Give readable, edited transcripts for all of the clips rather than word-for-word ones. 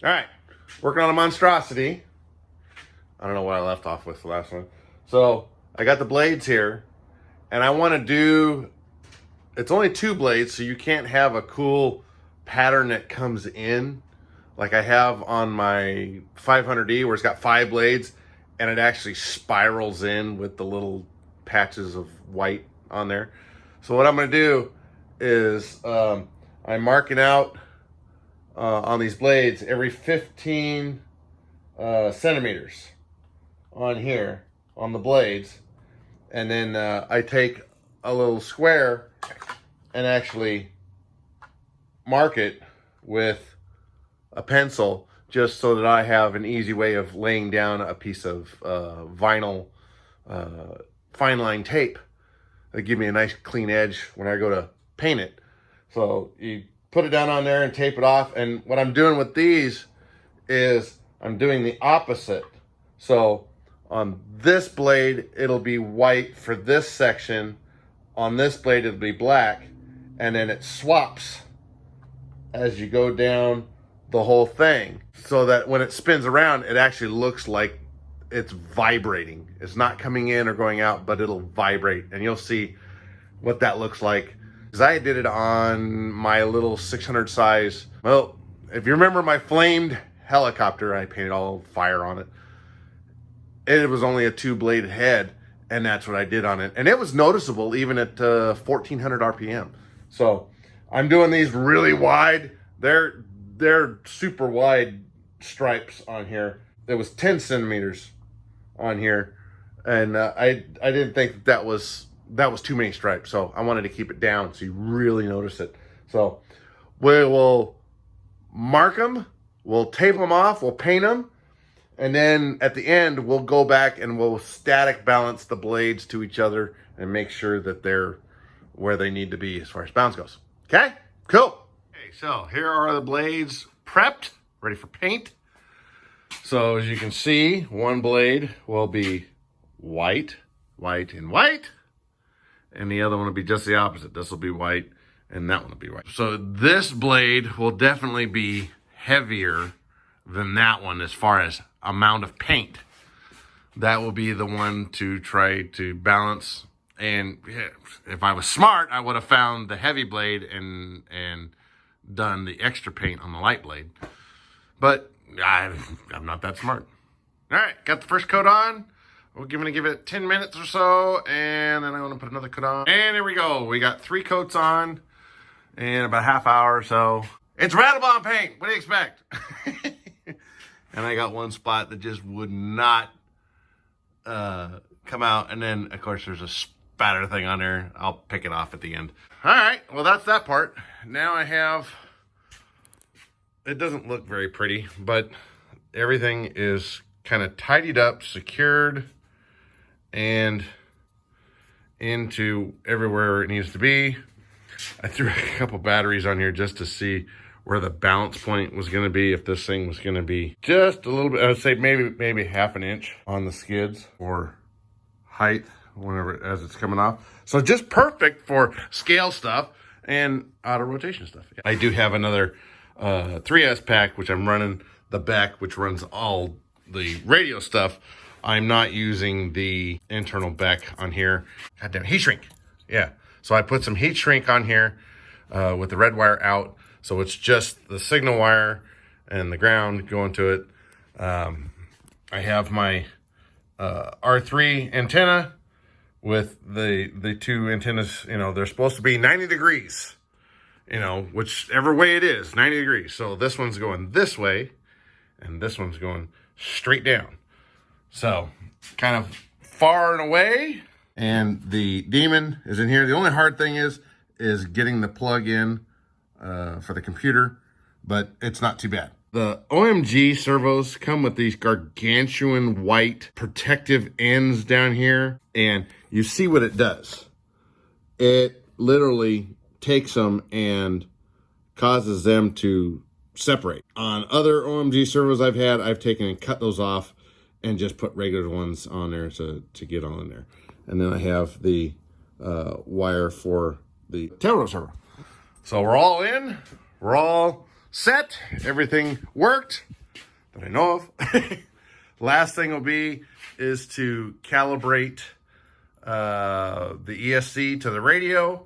All right, working on a Monstrosity. I don't know what I left off with the last one. So I got the blades here, and I want to do, it's only 2 blades, so you can't have a cool pattern that comes in like I have on my 500D where it's got 5 blades and it actually spirals in with the little patches of white on there. So what I'm going to do is I'm marking out on these blades every 15 centimeters on here on the blades, and then I take a little square and actually mark it with a pencil just so that I have an easy way of laying down a piece of vinyl fine line tape that give me a nice clean edge when I go to paint it. So you put it down on there and tape it off. And what I'm doing with these is I'm doing the opposite. So on this blade, it'll be white for this section. On this blade, it'll be black. And then it swaps as you go down the whole thing, so that when it spins around, it actually looks like it's vibrating. It's not coming in or going out, but it'll vibrate. And you'll see what that looks like. Because I did it on my little 600 size. Well, if you remember my flamed helicopter, I painted all fire on it. It was only a 2-blade head, and that's what I did on it. And it was noticeable even at 1400 RPM. So I'm doing these really wide. They're super wide stripes on here. There was 10 centimeters on here, and I didn't think that was too many stripes, so I wanted to keep it down so you really notice it. So we will mark them, we'll tape them off, we'll paint them, and then at the end we'll go back and we'll static balance the blades to each other and make sure that they're where they need to be as far as balance goes. Okay, cool. Okay, so here are the blades prepped, ready for paint. So as you can see, one blade will be white, white, and white. And the other one will be just the opposite. This will be white, and that one will be white. So this blade will definitely be heavier than that one as far as amount of paint. That will be the one to try to balance. And if I was smart, I would have found the heavy blade and done the extra paint on the light blade. But I'm not that smart. All right, got the first coat on. We're going to give it 10 minutes or so, and then I'm going to put another coat on. And there we go. We got 3 coats on in about a half hour or so. It's rattle bomb paint. What do you expect? And I got one spot that just would not come out. And then, of course, there's a spatter thing on there. I'll pick it off at the end. All right. Well, that's that part. Now I have... It doesn't look very pretty, but everything is kind of tidied up, secured, and into everywhere it needs to be. I threw a couple batteries on here just to see where the balance point was going to be, if this thing was going to be just a little bit, I would say maybe half an inch on the skids or height whenever as it's coming off. So just perfect for scale stuff and out of rotation stuff. I do have another 3S pack, which I'm running the back, which runs all the radio stuff. I'm not using the internal back on here. Goddamn, heat shrink. Yeah. So I put some heat shrink on here with the red wire out. So it's just the signal wire and the ground going to it. I have my R3 antenna with the 2 antennas. You know, they're supposed to be 90 degrees. You know, whichever way it is, 90 degrees. So this one's going this way, and this one's going straight down. So kind of far and away. And the Demon is in here. The only hard thing is getting the plug in for the computer, but it's not too bad. The OMG servos come with these gargantuan white protective ends down here, and you see what it does. It literally takes them and causes them to separate. On other OMG servos I've had, I've taken and cut those off and just put regular ones on there to get on in there. And then I have the wire for the tail rotor servo. So we're all in, we're all set, everything worked. that I know of. Last thing will be is to calibrate the ESC to the radio,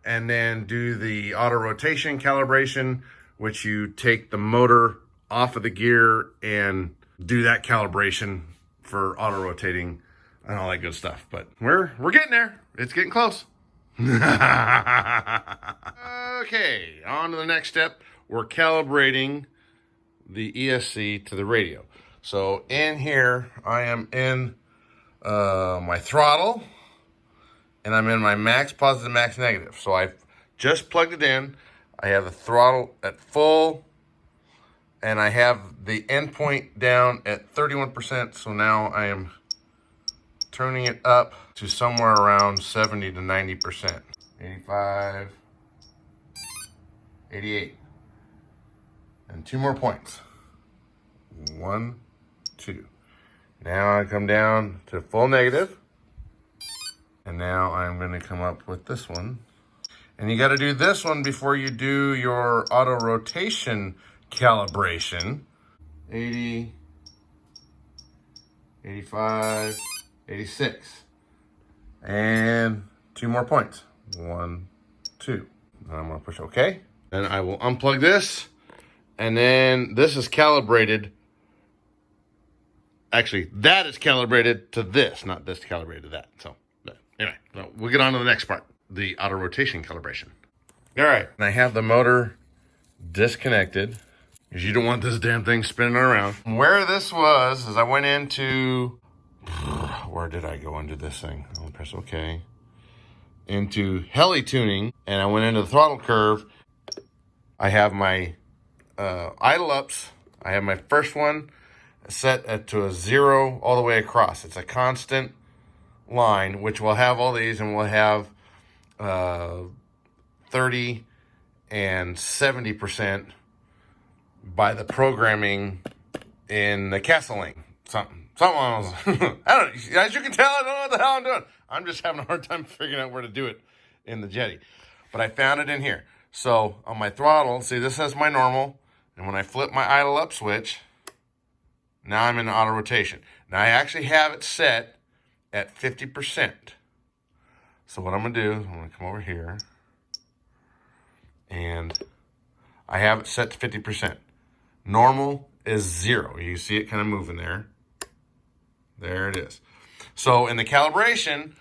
and then do the auto rotation calibration, which you take the motor off of the gear and do that calibration for auto rotating and all that good stuff. But we're getting there. It's getting close. Okay, on to the next step. We're calibrating the ESC to the radio. So in here, I am in my throttle, and I'm in my max positive, max negative. So I've just plugged it in. I have the throttle at full, and I have the endpoint down at 31%. So now I am turning it up to somewhere around 70 to 90%. 85, 88. And 2 more points. 1, 2. Now I come down to full negative. And now I'm going to come up with this one. And you got to do this one before you do your auto rotation calibration. 80, 85, 86. And 2 more points. 1, 2. And I'm going to push OK. Then I will unplug this. And then this is calibrated. Actually, that is calibrated to this, not this calibrated to that. So anyway, we'll get on to the next part, the auto rotation calibration. All right, and I have the motor disconnected because you don't want this damn thing spinning around. Where this was is I went into, where did I go into this thing? I'll press OK. Into heli tuning, and I went into the throttle curve. I have my idle ups. I have my first one set to a 0 all the way across. It's a constant line, which will have all these, and we'll have 30 and 70% by the programming in the Castling. Something else. I don't know. As you can tell, I don't know what the hell I'm doing. I'm just having a hard time figuring out where to do it in the Jetty. But I found it in here. So on my throttle, see, this has my normal. And when I flip my idle up switch, now I'm in auto rotation. Now I actually have it set at 50%. So what I'm going to do is I'm going to come over here. And I have it set to 50%. Normal is 0. You see it kind of moving there. There it is. So in the calibration,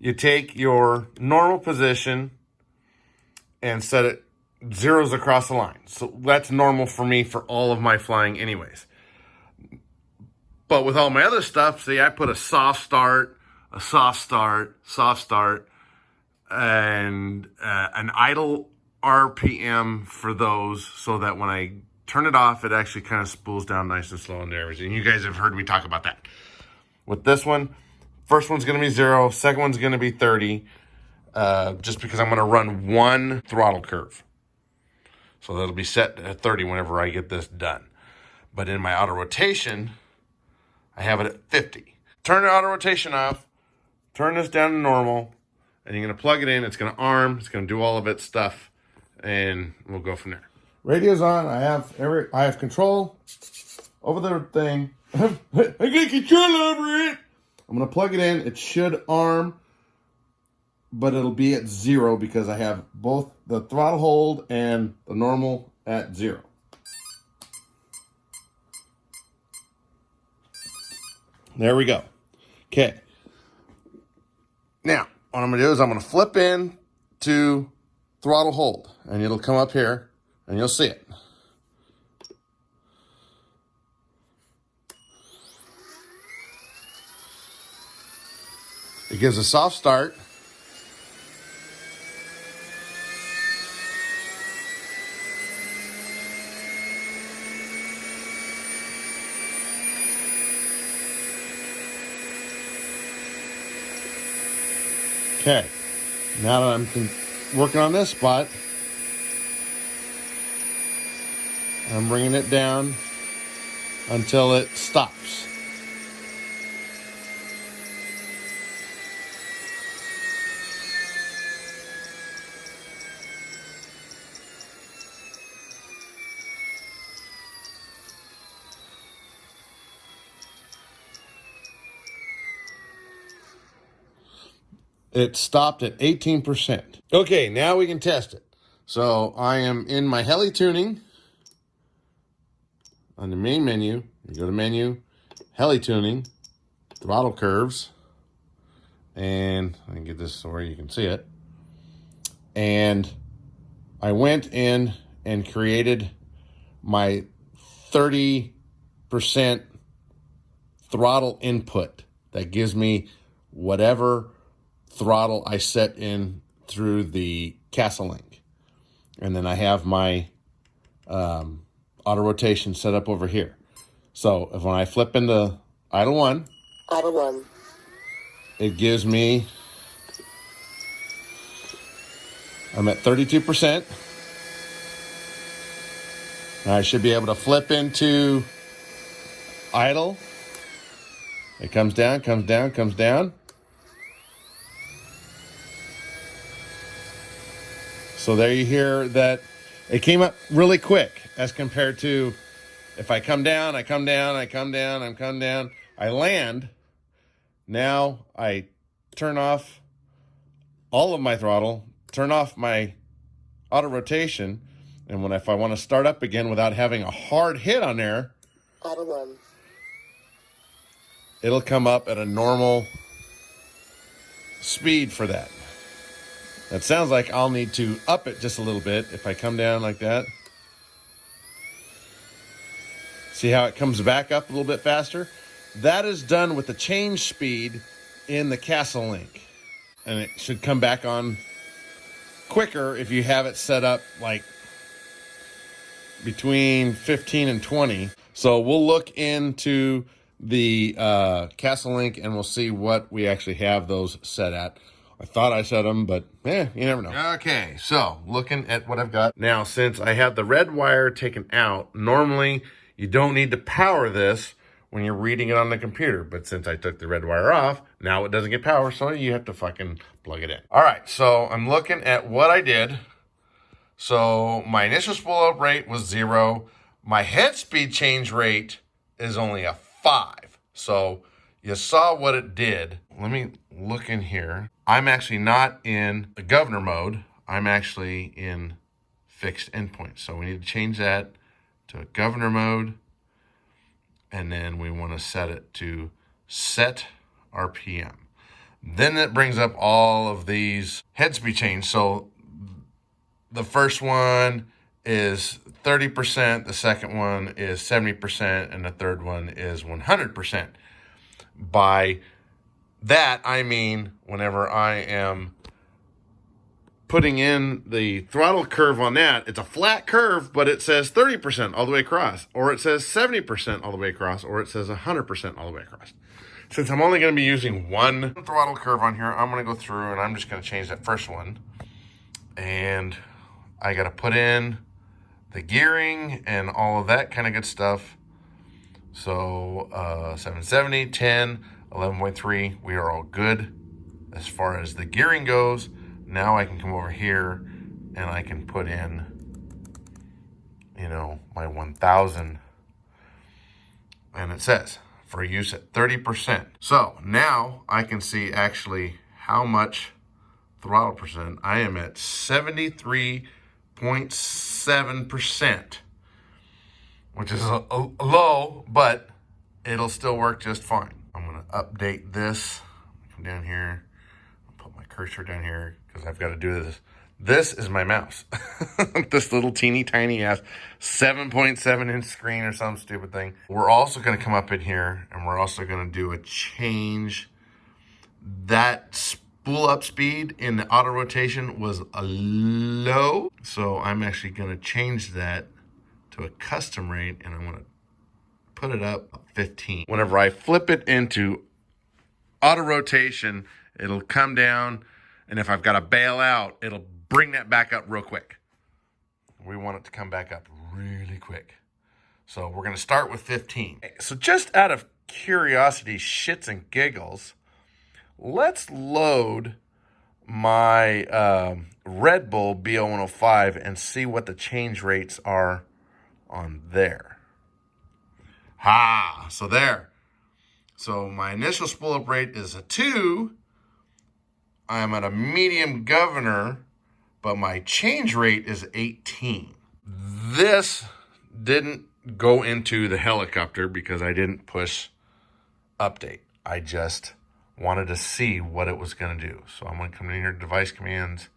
you take your normal position and set it zeros across the line. So that's normal for me for all of my flying anyways. But with all my other stuff, see, I put a soft start, and an idle RPM for those, so that when I turn it off, it actually kind of spools down nice and slow and everything. You guys have heard me talk about that. With this one, first one's going to be 0, second one's going to be 30, just because I'm going to run one throttle curve. So that'll be set at 30 whenever I get this done. But in my auto rotation, I have it at 50. Turn the auto rotation off, turn this down to normal, and you're going to plug it in. It's going to arm, it's going to do all of its stuff, and we'll go from there. Radio's on. I have control over the thing. I get control over it. I'm going to plug it in. It should arm, but it'll be at 0 because I have both the throttle hold and the normal at 0. There we go. Okay. Now, what I'm going to do is I'm going to flip in to throttle hold, and it'll come up here, and you'll see it. It gives a soft start. Okay, now that I'm working on this spot, I'm bringing it down until it stops. it stopped at 18%. Okay, now we can test it. So I am in my heli tuning on the main menu. You go to menu, heli tuning, throttle curves, and I can get this so where you can see it. And I went in and created my 30% throttle input. That gives me whatever throttle I set in through the Castle Link. And then I have my auto rotation set up over here. So if when I flip into idle one, it gives me, I'm at 32%. Now I should be able to flip into idle. It comes down, comes down, comes down. So there you hear that it came up really quick as compared to if I come down, I come down, I come down, I come down, I land. Now I turn off all of my throttle, turn off my auto rotation, and if I want to start up again without having a hard hit on there, it'll come up at a normal speed for that. That sounds like I'll need to up it just a little bit if I come down like that. See how it comes back up a little bit faster? That is done with the change speed in the Castle Link. And it should come back on quicker if you have it set up like between 15 and 20. So we'll look into the Castle Link and we'll see what we actually have those set at. I thought I set them, but you never know. Okay, so looking at what I've got. Now, since I have the red wire taken out, normally you don't need to power this when you're reading it on the computer. But since I took the red wire off, now it doesn't get power, so you have to fucking plug it in. All right, so I'm looking at what I did. So my initial spool-up rate was 0. My head speed change rate is only a 5. So you saw what it did. Let me look in here. I'm actually not in the governor mode. I'm actually in fixed endpoint. So we need to change that to a governor mode. And then we want to set it to set RPM. Then it brings up all of these head speed change. So the first one is 30%, the second one is 70%, and the third one is 100%. By that, I mean whenever I am putting in the throttle curve on that, it's a flat curve, but it says 30% all the way across, or it says 70% all the way across, or it says 100% all the way across. Since I'm only going to be using one throttle curve on here, I'm going to go through and I'm just going to change that first one. And I got to put in the gearing and all of that kind of good stuff. So 770, 10, 11.3, we are all good as far as the gearing goes. Now I can come over here and I can put in, my 1000. And it says for use at 30%. So now I can see actually how much throttle percent. I am at 73.7%, which is a low, but it'll still work just fine. I'm gonna update this. Come down here, put my cursor down here because I've got to do this. This is my mouse. This little teeny tiny ass 7.7 inch screen or some stupid thing. We're also gonna come up in here and we're also gonna do a change. That spool-up speed in the auto rotation was a low. So I'm actually gonna change that to a custom rate and I'm gonna put it up 15. Whenever I flip it into auto rotation, it'll come down, and if I've got to bail out, it'll bring that back up real quick. We want it to come back up really quick. So we're going to start with 15. So just out of curiosity, shits and giggles, let's load my Red Bull BO105 and see what the change rates are on there. So there. So my initial spool-up rate is a 2. I'm at a medium governor, but my change rate is 18. This didn't go into the helicopter because I didn't push update. I just wanted to see what it was going to do. So I'm going to come in here to device commands,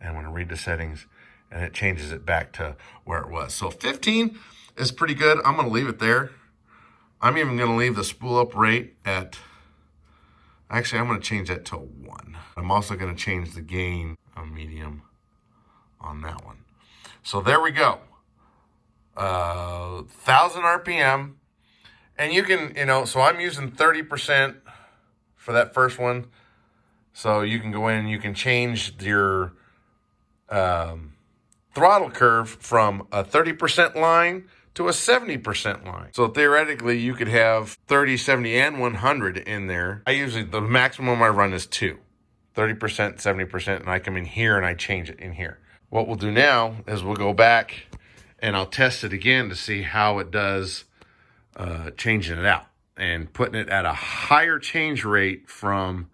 and I'm going to read the settings, and it changes it back to where it was. So 15 is pretty good. I'm going to leave it there. I'm even going to leave the spool up rate at, actually, I'm going to change that to 1. I'm also going to change the gain of medium on that one. So there we go. 1,000 RPM. And you can, so I'm using 30% for that first one. So you can go in and you can change your throttle curve from a 30% line to a 70% line. So theoretically, you could have 30, 70, and 100 in there. The maximum I run is 2. 30%, 70%, and I come in here and I change it in here. What we'll do now is we'll go back and I'll test it again to see how it does changing it out and putting it at a higher change rate from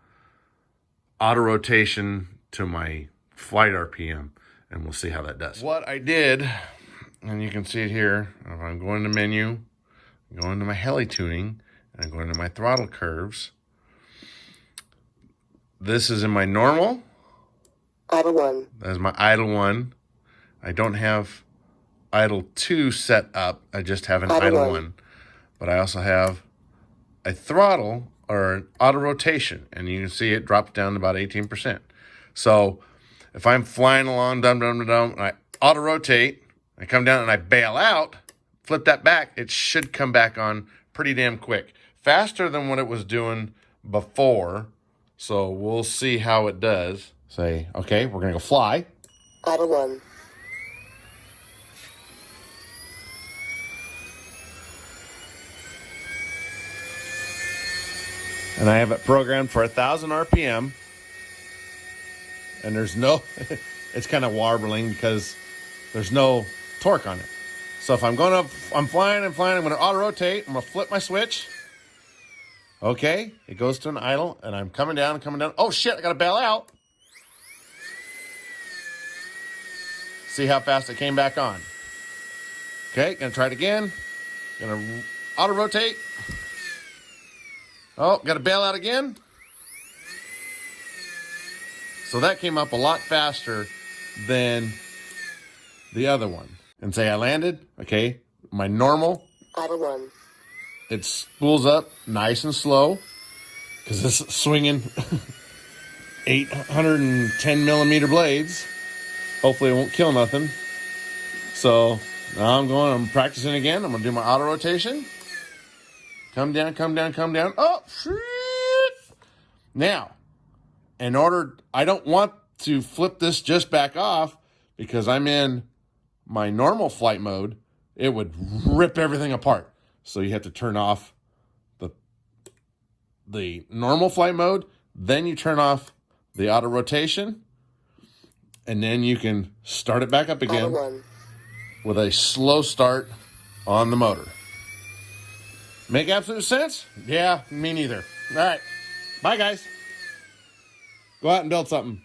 auto rotation to my flight RPM, and we'll see how that does. What I did, and you can see it here, if I'm going to menu, going to my heli tuning, and I'm going to my throttle curves. This is in my normal. Idle 1. That's my idle 1. I don't have idle 2 set up. I just have an idle 1. But I also have a throttle or an auto rotation, and you can see it drops down to about 18%. So if I'm flying along, and I auto rotate, I come down and I bail out, flip that back, it should come back on pretty damn quick. Faster than what it was doing before. So we'll see how it does. Say, okay, we're going to go fly. Idle 1. And I have it programmed for 1,000 RPM. And there's no, it's kind of warbling because there's no torque on it. So if I'm flying, I'm going to auto rotate. I'm going to flip my switch. Okay, it goes to an idle, and I'm coming down. Oh shit, I got to bail out. See how fast it came back on. Okay, gonna try it again. Gonna auto rotate. Oh, got to bail out again. So that came up a lot faster than the other one. And say I landed, okay, my normal. Idle 1. It spools up nice and slow because this is swinging 810 millimeter blades. Hopefully it won't kill nothing. So now I'm practicing again. I'm going to do my auto rotation. Come down. Oh, shit. Now, I don't want to flip this just back off because I'm in my normal flight mode. It would rip everything apart. So you have to turn off the normal flight mode. Then you turn off the auto rotation. And then you can start it back up again with a slow start on the motor. Make absolute sense? Yeah, me neither. All right. Bye, guys. Go out and build something.